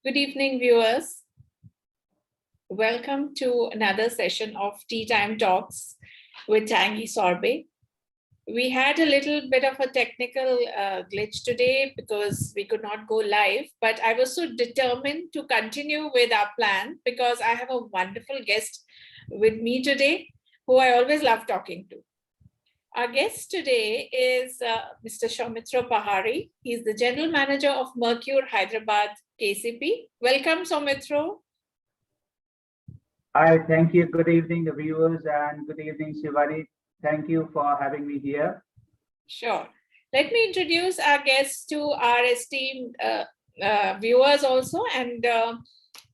Good evening, viewers. Welcome to another session of Teatime Talks with Tangi Sorbet. We had a little bit of a technical glitch today because we could not go live, but I was so determined to continue with our plan because I have a wonderful guest with me today who I always love talking to. Our guest today is Mr. Soumitra Pahari. He's the General Manager of Mercure Hyderabad KCP. Welcome, Soumitra. Hi, thank you. Good evening, the viewers, and good evening, Shivani. Thank you for having me here. Sure. Let me introduce our guests to our esteemed viewers also, and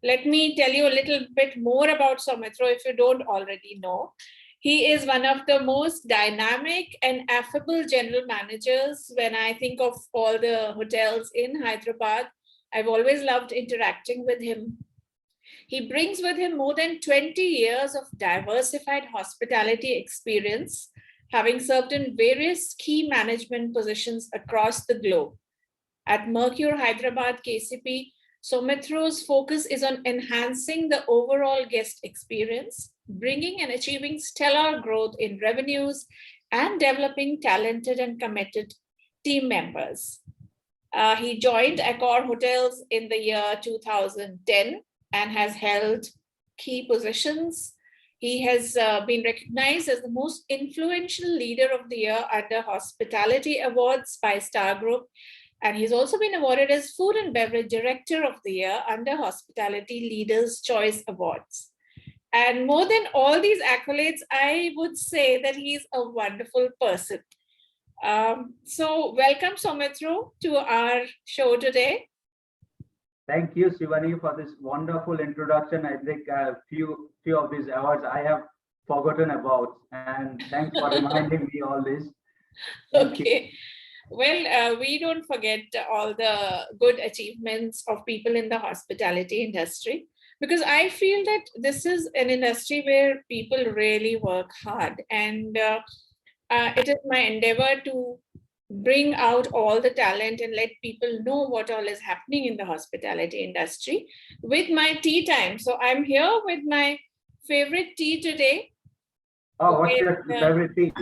let me tell you a little bit more about Soumitra if you don't already know. He is one of the most dynamic and affable general managers. When I think of all the hotels in Hyderabad, I've always loved interacting with him. He brings with him more than 20 years of diversified hospitality experience, having served in various key management positions across the globe. At Mercure Hyderabad KCP, Soumitra's focus is on enhancing the overall guest experience, bringing and achieving stellar growth in revenues, and developing talented and committed team members. He joined Accor Hotels in the year 2010 and has held key positions. He has been recognized as the most influential leader of the year under Hospitality Awards by Star Group. And he's also been awarded as Food and Beverage Director of the Year under Hospitality Leaders' Choice Awards. And more than all these accolades, I would say that he's a wonderful person. So welcome, Soumitra, to our show today. Thank you, Shivani, for this wonderful introduction. I think a few of these awards I have forgotten about, and thanks for reminding me all this. Okay. Well, we don't forget all the good achievements of people in the hospitality industry, because I feel that this is an industry where people really work hard, and it is my endeavor to bring out all the talent and let people know what all is happening in the hospitality industry with my tea time. So I'm here with my favorite tea today. Oh, what's your favorite tea?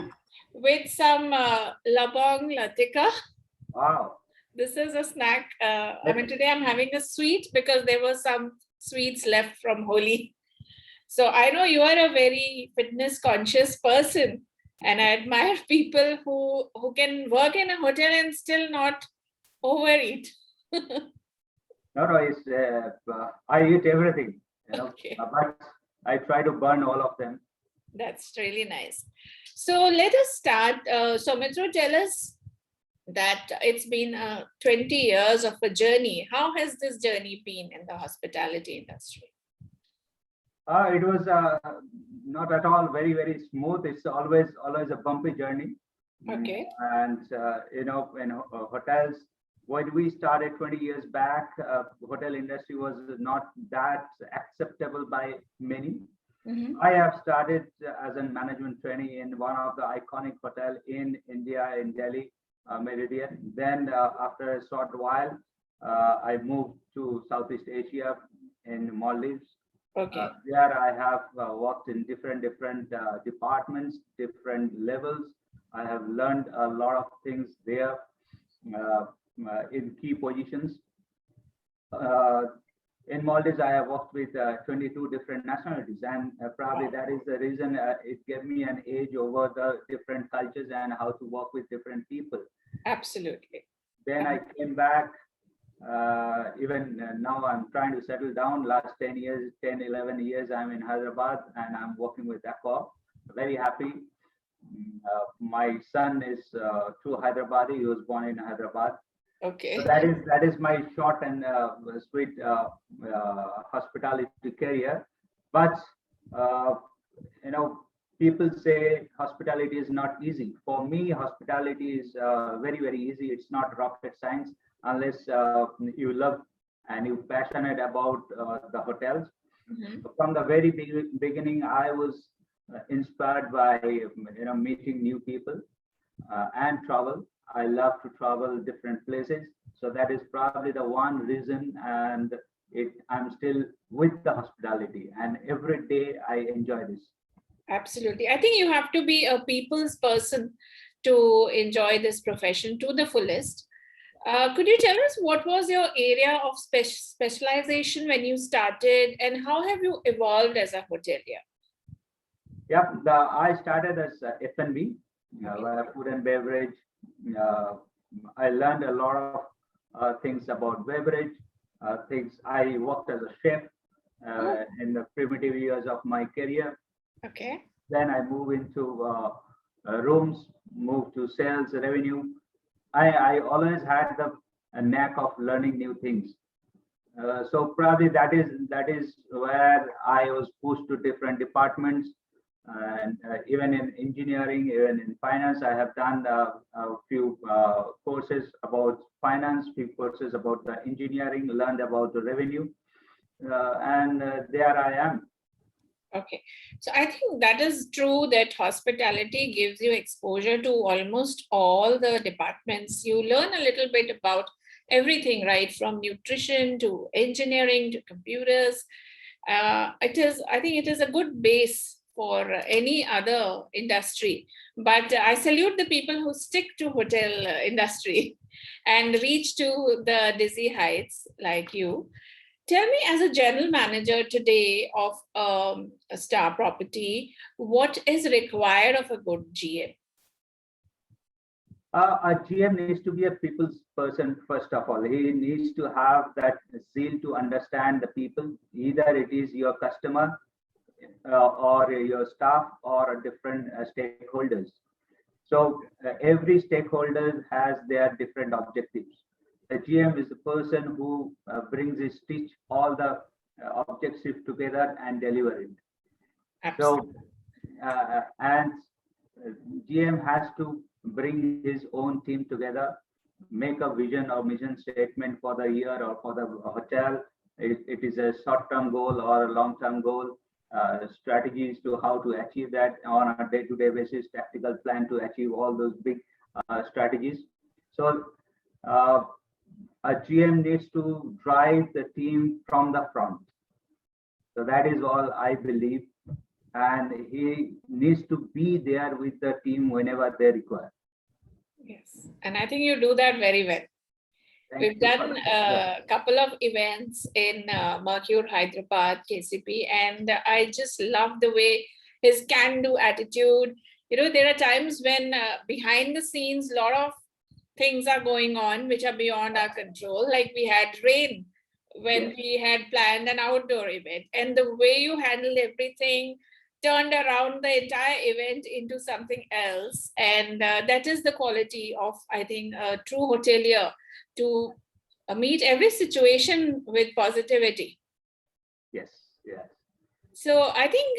With some labong latika. Wow. This is a snack. I mean, today I'm having a sweet because there were some sweets left from Holi. So I know you are a very fitness conscious person, and I admire people who can work in a hotel and still not overeat. No, it's I eat everything, Okay. But I try to burn all of them. That's really nice. So let us start. Soumitra, tell us that it's been 20 years of a journey. How has this journey been in the hospitality industry? It was not at all very, very smooth. It's always a bumpy journey. Okay. And, in hotels, when we started 20 years back, hotel industry was not that acceptable by many. Mm-hmm. I have started as a management trainee in one of the iconic hotel in India, in Delhi, Meridian. Then after a short while, I moved to Southeast Asia in Maldives. Okay. There I have worked in different departments, different levels. I have learned a lot of things there in key positions. In Maldives, I have worked with 22 different nationalities, and probably that is the reason it gave me an edge over the different cultures and how to work with different people. Absolutely. Then I came back. Even now I'm trying to settle down. Last 10 years, 10, 11 years, I'm in Hyderabad and I'm working with Accor. Very happy. My son is true Hyderabadi. He was born in Hyderabad. Okay. So that is my short and sweet hospitality career. But people say hospitality is not easy. For me, hospitality is very, very easy. It's not rocket science unless you love and you're passionate about the hotels. Mm-hmm. From the very beginning, I was inspired by meeting new people and travel. I love to travel different places. So that is probably the one reason. And I'm still with the hospitality, and every day I enjoy this. Absolutely. I think you have to be a people's person to enjoy this profession to the fullest. Could you tell us what was your area of specialization when you started, and how have you evolved as a hotelier? Yeah, I started as F&B, food and beverage. Uh, I learned a lot of things about beverage, things. I worked as a chef Oh, in the primitive years of my career. okay. Then I moved into rooms, moved to sales, revenue. I always had the a knack of learning new things. So probably that is where I was pushed to different departments, and even in engineering, even in finance, I have done a few courses about finance, few courses about the engineering, learned about the revenue, and there I am. Okay. So I think that is true that hospitality gives you exposure to almost all the departments. You learn a little bit about everything, right? From nutrition to engineering to computers. I think it is a good base for any other industry. But I salute the people who stick to hotel industry and reach to the dizzy heights like you. Tell me, as a general manager today of a star property, what is required of a good GM? A GM needs to be a people's person first of all. He needs to have that zeal to understand the people. Either it is your customer, or your staff, or different stakeholders. So every stakeholder has their different objectives. The GM is the person who brings his stitch all the objectives together and deliver it. So Absolutely. and GM has to bring his own team together, make a vision or mission statement for the year or for the hotel. It is a short-term goal or a long-term goal. Strategies to how to achieve that on a day-to-day basis, tactical plan to achieve all those big strategies. So uh, a GM needs to drive the team from the front. So that is all I believe, and he needs to be there with the team whenever they require. Yes. And I think you do that very well. Thank We've you for done that. a couple of events in Mercure Hyderabad KCP, and I just love the way his can-do attitude. You know, there are times when behind the scenes, a lot of things are going on which are beyond our control. Like we had rain when Yes, we had planned an outdoor event, and the way you handled everything turned around the entire event into something else. And that is the quality of, I think, a true hotelier, to meet every situation with positivity. yes, yes. So I think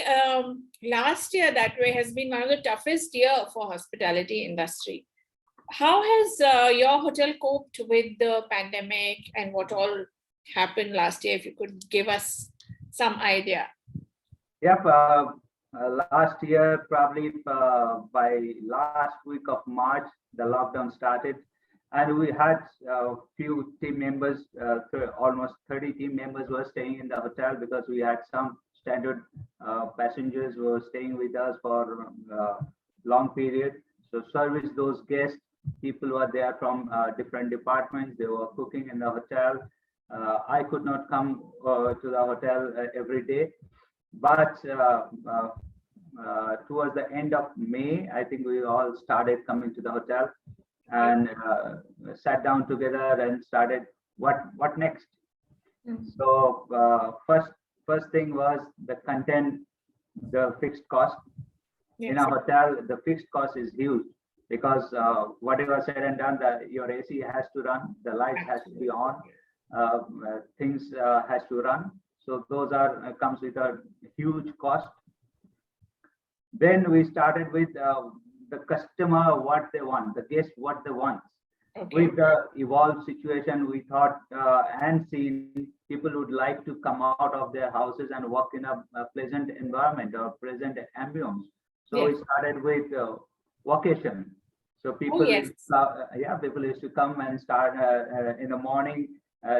last year that way has been one of the toughest year for hospitality industry. How has your hotel coped with the pandemic and what all happened last year? If you could give us some idea. Yep. Last year, probably by last week of March, the lockdown started, and we had a few team members, almost 30 team members were staying in the hotel because we had some standard passengers who were staying with us for long period. So service those guests. People were there from different departments. They were cooking in the hotel. I could not come to the hotel every day, but towards the end of May, I think we all started coming to the hotel Okay. and sat down together and started what next. Mm. So first thing was the content, the fixed cost. In Yes. a hotel, the fixed cost is huge because whatever said and done, your AC has to run, the lights has to be on, things has to run. So those are comes with a huge cost. Then we started with the customer, what they want, the guest, what they want. Okay. With the evolved situation, we thought and seen people would like to come out of their houses and work in a pleasant environment or pleasant ambience. So Yes. we started with vacation. So Oh, people, yes. yeah, people used to come and start in the morning.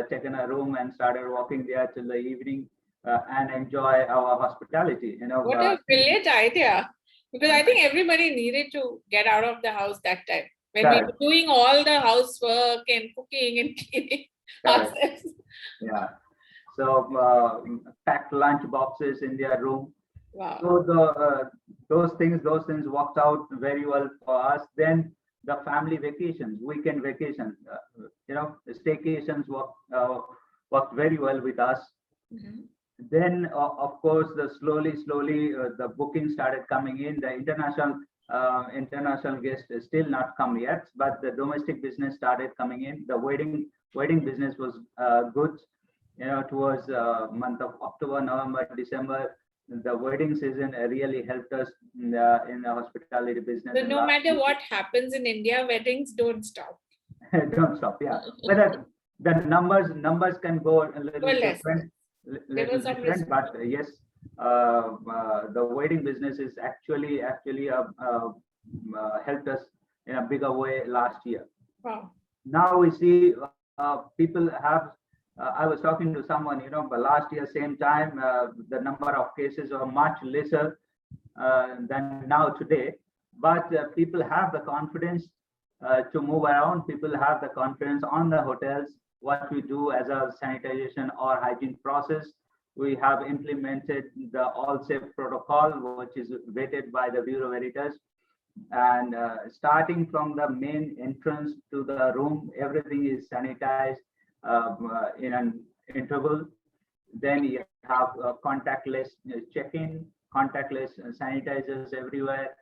taken a room and started walking there till the evening and enjoy our hospitality. What a brilliant idea. Because I think everybody needed to get out of the house that time when we correct, were doing all the housework and cooking and cleaning correct. ourselves. Yeah. So packed lunch boxes in their room. Wow. So those things worked out very well for us. Then the family vacations, weekend vacations, the staycations worked very well with us. Mhm. Then, of course, slowly, the booking started coming in. The international guest is still not come yet, but the domestic business started coming in. The wedding business was good. Towards month of October, November, December, the wedding season really helped us in the hospitality business. So in no last matter what happens in India, weddings don't stop. don't stop, yeah. But the numbers can go a little Well, less. different, There was some but yes, the wedding business is actually helped us in a bigger way last year. Wow. Now we see people have. I was talking to someone, but last year same time the number of cases are much lesser than now today. But people have the confidence to move around. People have the confidence on the hotels, what we do as a sanitization or hygiene process. We have implemented the all safe protocol, which is vetted by the Bureau Veritas. And starting from the main entrance to the room, everything is sanitized in an interval. Then you have contactless check-in, contactless sanitizers everywhere.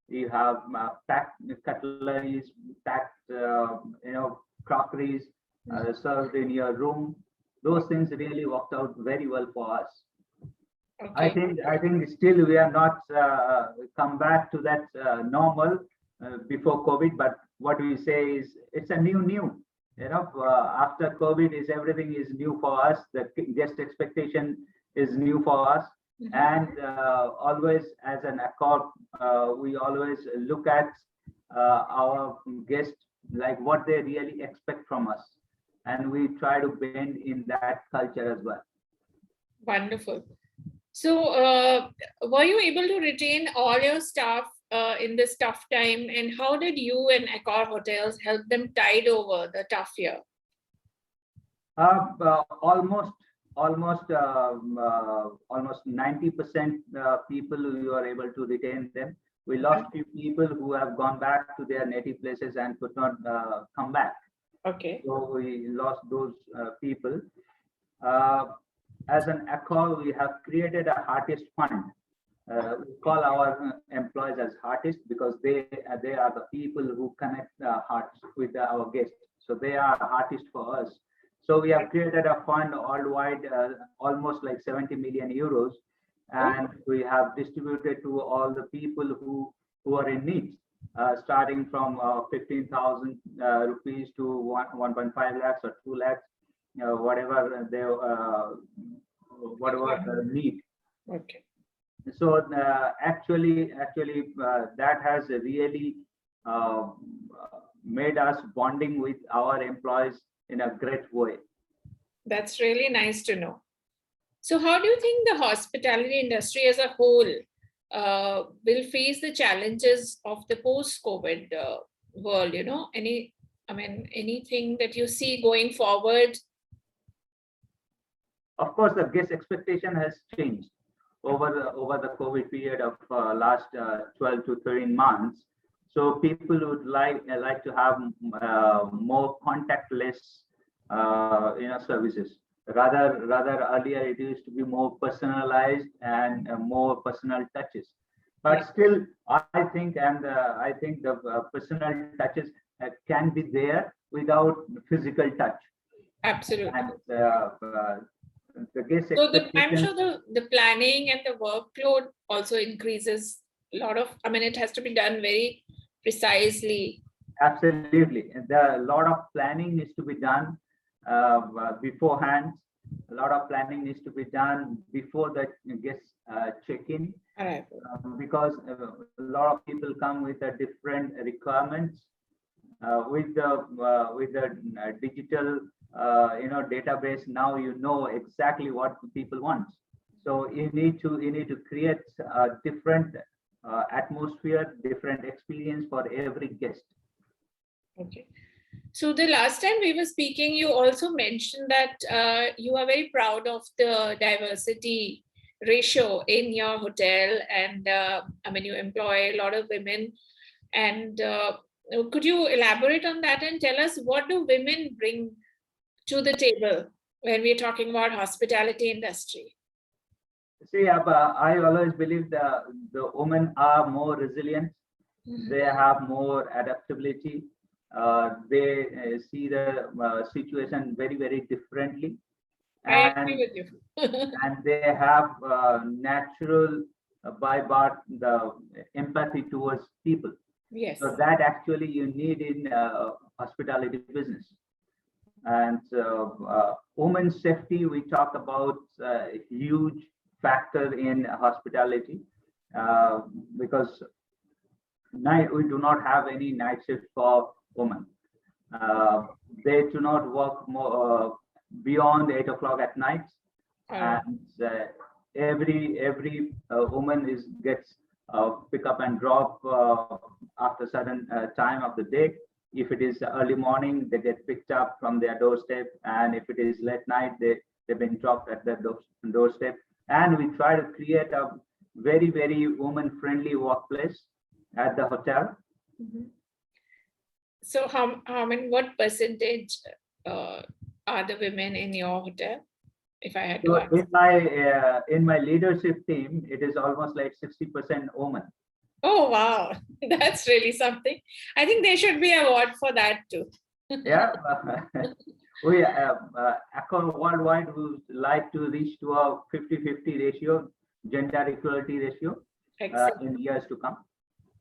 You have packed cutleries, packed crockeries served in your room. Those things really worked out very well for us. Okay. I think still we are not come back to that normal before COVID, but what we say is it's a new. After COVID is everything is new for us. The guest expectation is new for us. Mhm. And always as an Accor, we always look at our guests like what they really expect from us. And we try to bend in that culture as well. Wonderful. So, were you able to retain all your staff in this tough time? And how did you and Accor Hotels help them tide over the tough year? Almost 90% people we were able to retain them. We lost few people who have gone back to their native places and could not come back. Okay. So we lost those people. As an Accor, we have created a Heartist Fund. We call our employees as Heartists because they are the people who connect hearts with our guests. So they are Heartists for us. So we have created a fund worldwide, almost like 70 million euros, and we have distributed to all the people who are in need, starting from 15,000 rupees to 1.5 lakhs or 2 lakhs, whatever the need. Okay. So actually, that has really made us bonding with our employees in a great way. That's really nice to know. So, how do you think the hospitality industry as a whole will face the challenges of the post-COVID world? Anything that you see going forward? Of course, the guest expectation has changed over the COVID period of last 12 to 13 months. So people would like to have more contactless services. Rather earlier it used to be more personalized and more personal touches. But still, I think the personal touches can be there without physical touch. Absolutely. And the guest So I'm expectation. sure the planning and the workload also increases a lot of, it has to be done very precisely. Absolutely. And a lot of planning needs to be done beforehand. A lot of planning needs to be done before the guests check in. Right. Because a lot of people come with different requirements. With the digital database, now you know exactly what the people want. So you need to create a different atmosphere, different experience for every guest. Okay. So the last time we were speaking, you also mentioned that you are very proud of the diversity ratio in your hotel, and I mean, you employ a lot of women. And could you elaborate on that and tell us what do women bring to the table when we're talking about hospitality industry? See, I always believe the women are more resilient. Mhm. They have more adaptability. They see the situation very, very differently, I and agree with you. they have natural by birth the empathy towards people. Yes. So that actually you need in hospitality business. And women's safety, we talk about a huge factor in hospitality, uh, because night we do not have any night shift for women. Uh, they do not work more beyond 8 o'clock at night, Uh, and every woman is gets pick up and drop after certain time of the day. If it is early morning, they get picked up from their doorstep, and if it is late night, they've been dropped at their doorstep. And we try to create a very, very woman friendly workplace at the hotel. mhm. So how many, what percentage uh, are the women in your hotel, if I had to So ask? in my leadership team, it is almost like 60% women. Oh, wow. That's really something. I think there should be an award for that too. Yeah, we Accor worldwide would like to reach to a 50-50 ratio, gender equality ratio, Excellent. in years to come.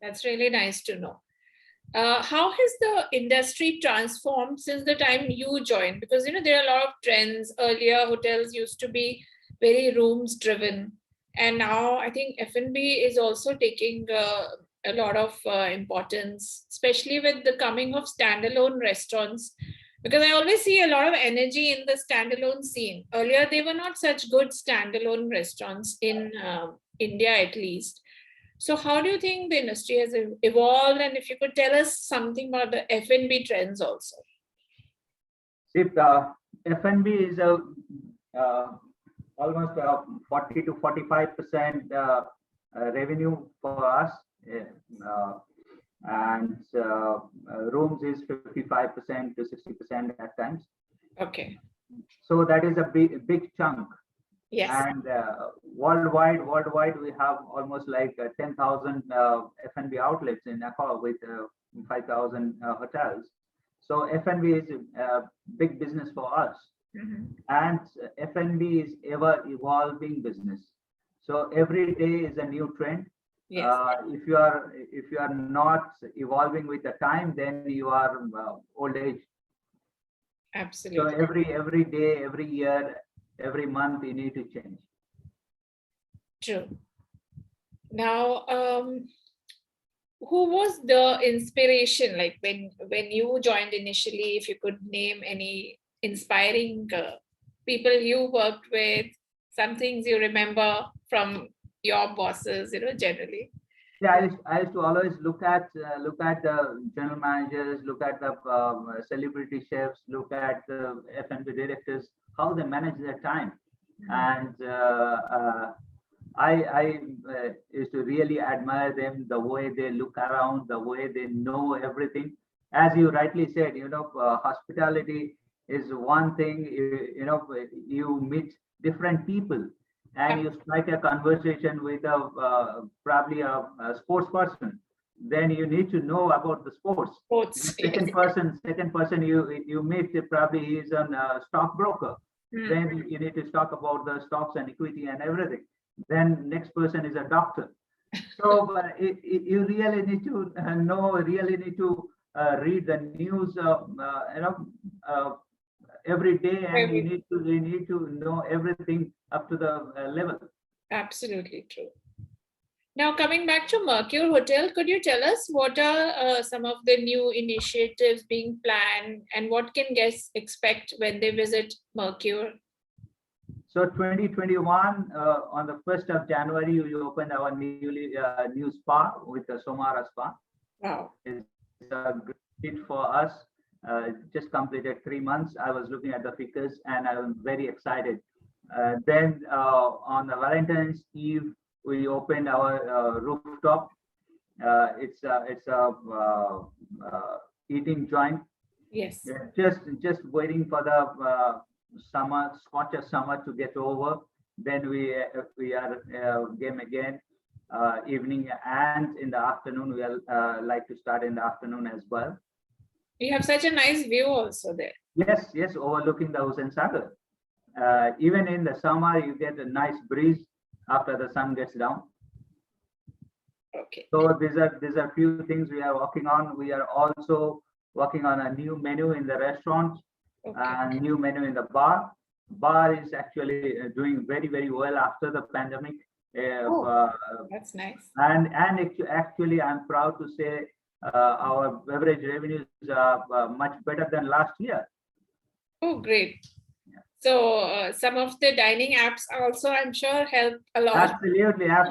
That's really nice to know. How has the industry transformed since the time you joined? Because there are a lot of trends. Earlier, hotels used to be very rooms driven, and now I think F&B is also taking a lot of importance, especially with the coming of standalone restaurants. Because I always see a lot of energy in the standalone scene. Earlier, they were not such good standalone restaurants in India, at least. So how do you think the industry has evolved? And if you could tell us something about the F&B trends also. See, F&B is uh, almost 40 to 45% revenue for us, uh, and rooms is 55% to 60% at times. Okay. So that is a big chunk. Yes. And worldwide, we have almost like 10,000 F&B outlets in Accor with 5,000 hotels. So F&B is a big business for us, Mhm. and F&B is ever evolving business. So every day is a new trend. Yes. If you are not evolving with the time, then you are old age. So Absolutely. every day, every year, every month, you need to change. True. Now, who was the inspiration? Like when you joined initially, if you could name any inspiring people you worked with, some things you remember from your bosses, generally. Yeah, I used to always look at the general managers, look at the celebrity chefs, look at the F&B directors, how they manage their time, and I used to really admire them, the way they look around, the way they know everything. As you rightly said, hospitality is one thing. You meet different people, and you strike a conversation with probably a sports person. Then you need to know about the sports. Sports. Yes. Second person you meet, probably he is a stockbroker. Hmm. Then you need to talk about the stocks and equity and everything. Then next person is a doctor. So you really need to really need to read the news, uh, every day, and you Very- need to know everything up to the level. Absolutely true. Now, coming back to Mercure Hotel, could you tell us what are some of the new initiatives being planned and what can guests expect when they visit Mercure? So 2021, on the 1st of January, we opened our new spa with the Soumitra Spa. Wow. It's a great hit for us. Just completed 3 months. I was looking at the figures and I was very excited. Then on the Valentine's Eve, we opened our rooftop. It's a eating joint. Yes. Just waiting for the summer, Scottish summer to get over. Then we are game again, evening and in the afternoon. We'll like to start in the afternoon as well. You have such a nice view also there. Yes, overlooking the Hussain Sagar. Even in the summer, you get a nice breeze after the sun gets down. Okay. So these are few things we are working on. We are also working on a new menu in the restaurant. Okay. And new menu in the bar. Bar is actually doing very well after the pandemic. That's nice. And actually, I'm proud to say our beverage revenues are much better than last year. Oh, great. So some of the dining apps also, I'm sure, help a lot. Absolutely. Dine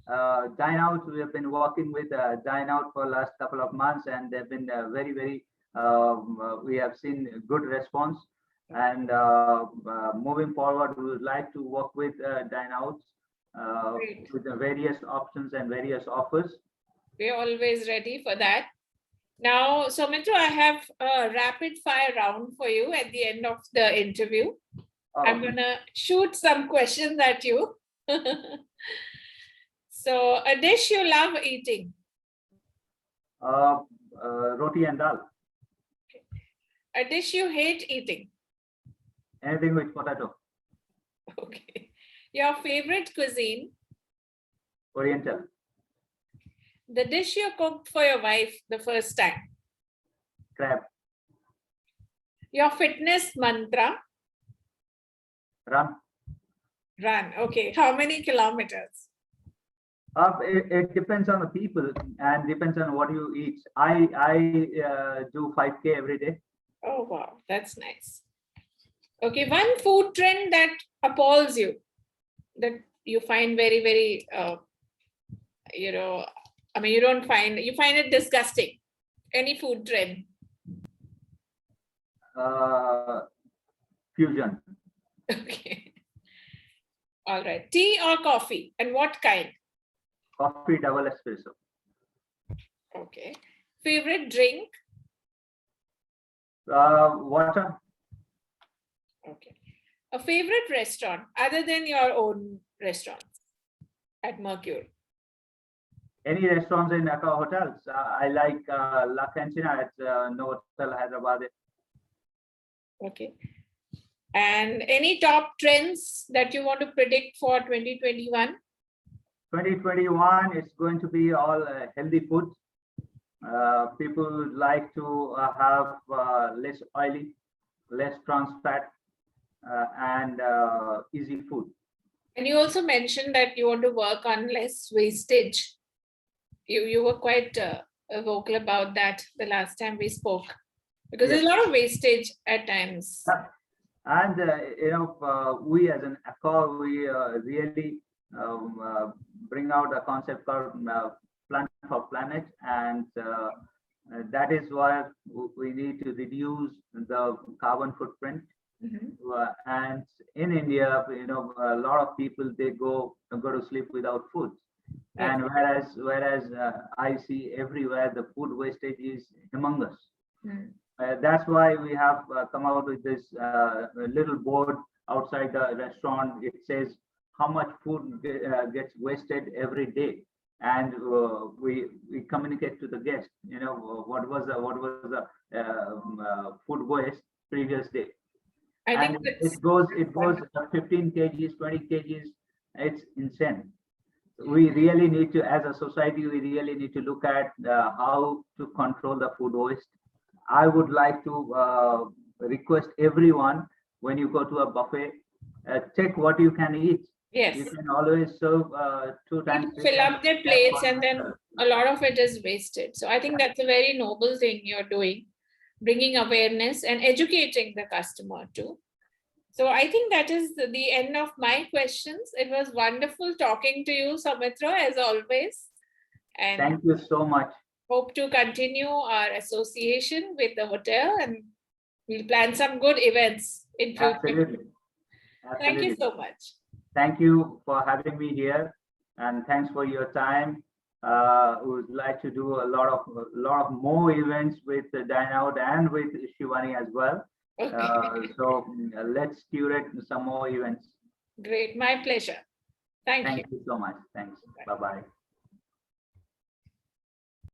Out, we have been working with Dine Out for last couple of months, and they've been very we have seen good response, and moving forward we would like to work with Dine Outs with the various options and various offers. We're always ready for that. Now, Soumitra, I have a rapid fire round for you at the end of the interview. I'm gonna shoot some questions at you. So, a dish you love eating? Roti and dal. A dish you hate eating? Anything with potato. Okay. Your favorite cuisine? Oriental. The dish you cooked for your wife the first time? Crab. Your fitness mantra? Run. Run. Okay. How many kilometers? It depends on the people and depends on what you eat. I do 5K every day. Oh, wow. That's nice. Okay. One food trend that appalls you, that you find very, I mean, you find it disgusting. Any food trend? Fusion. Okay. All right. Tea or coffee? And what kind? Coffee double espresso. Okay. Favorite drink? Water. Okay. A favorite restaurant other than your own restaurants at Mercure? Any restaurants in Accor Hotels? I like La Cantina at Novotel Hyderabad. Okay. And any top trends that you want to predict for 2021? 2021, it's going to be all healthy food. People would like to have less oily, less trans fat, and easy food. And you also mentioned that you want to work on less wastage. You were quite vocal about that the last time we spoke, because there's a lot of wastage at times. And we as an Accor, we really bring out a concept called Plant for Planet, and that is why we need to reduce the carbon footprint. And in India, a lot of people, they go to sleep without food. And whereas I see everywhere the food wastage is humongous. That's why we have come out with this little board outside the restaurant. It says how much food gets wasted every day, and we communicate to the guest. What was the food waste previous day. And it goes 15 kgs, 20 kgs. It's insane. We really need to, as a society, we really need to look at how to control the food waste. I would like to request everyone, when you go to a buffet, check what you can eat. Yes. You can always serve 2 times, People 3 fill times. up their plates and then a lot of it is wasted. So I think that's a very noble thing you're doing, bringing awareness and educating the customer too. So I think that is the end of my questions. It was wonderful talking to you, Soumitra, as always. And Thank you so much. hope to continue our association with the hotel, and we'll plan some good events in future. Absolutely. Thank you Absolutely. so much. Thank you for having me here, and thanks for your time. We would like to do a lot of more events with Dine Out and with Shivani as well. Okay. So let's curate some more events. Great. My pleasure. Thank you. Thank you so much. Thanks. Bye bye.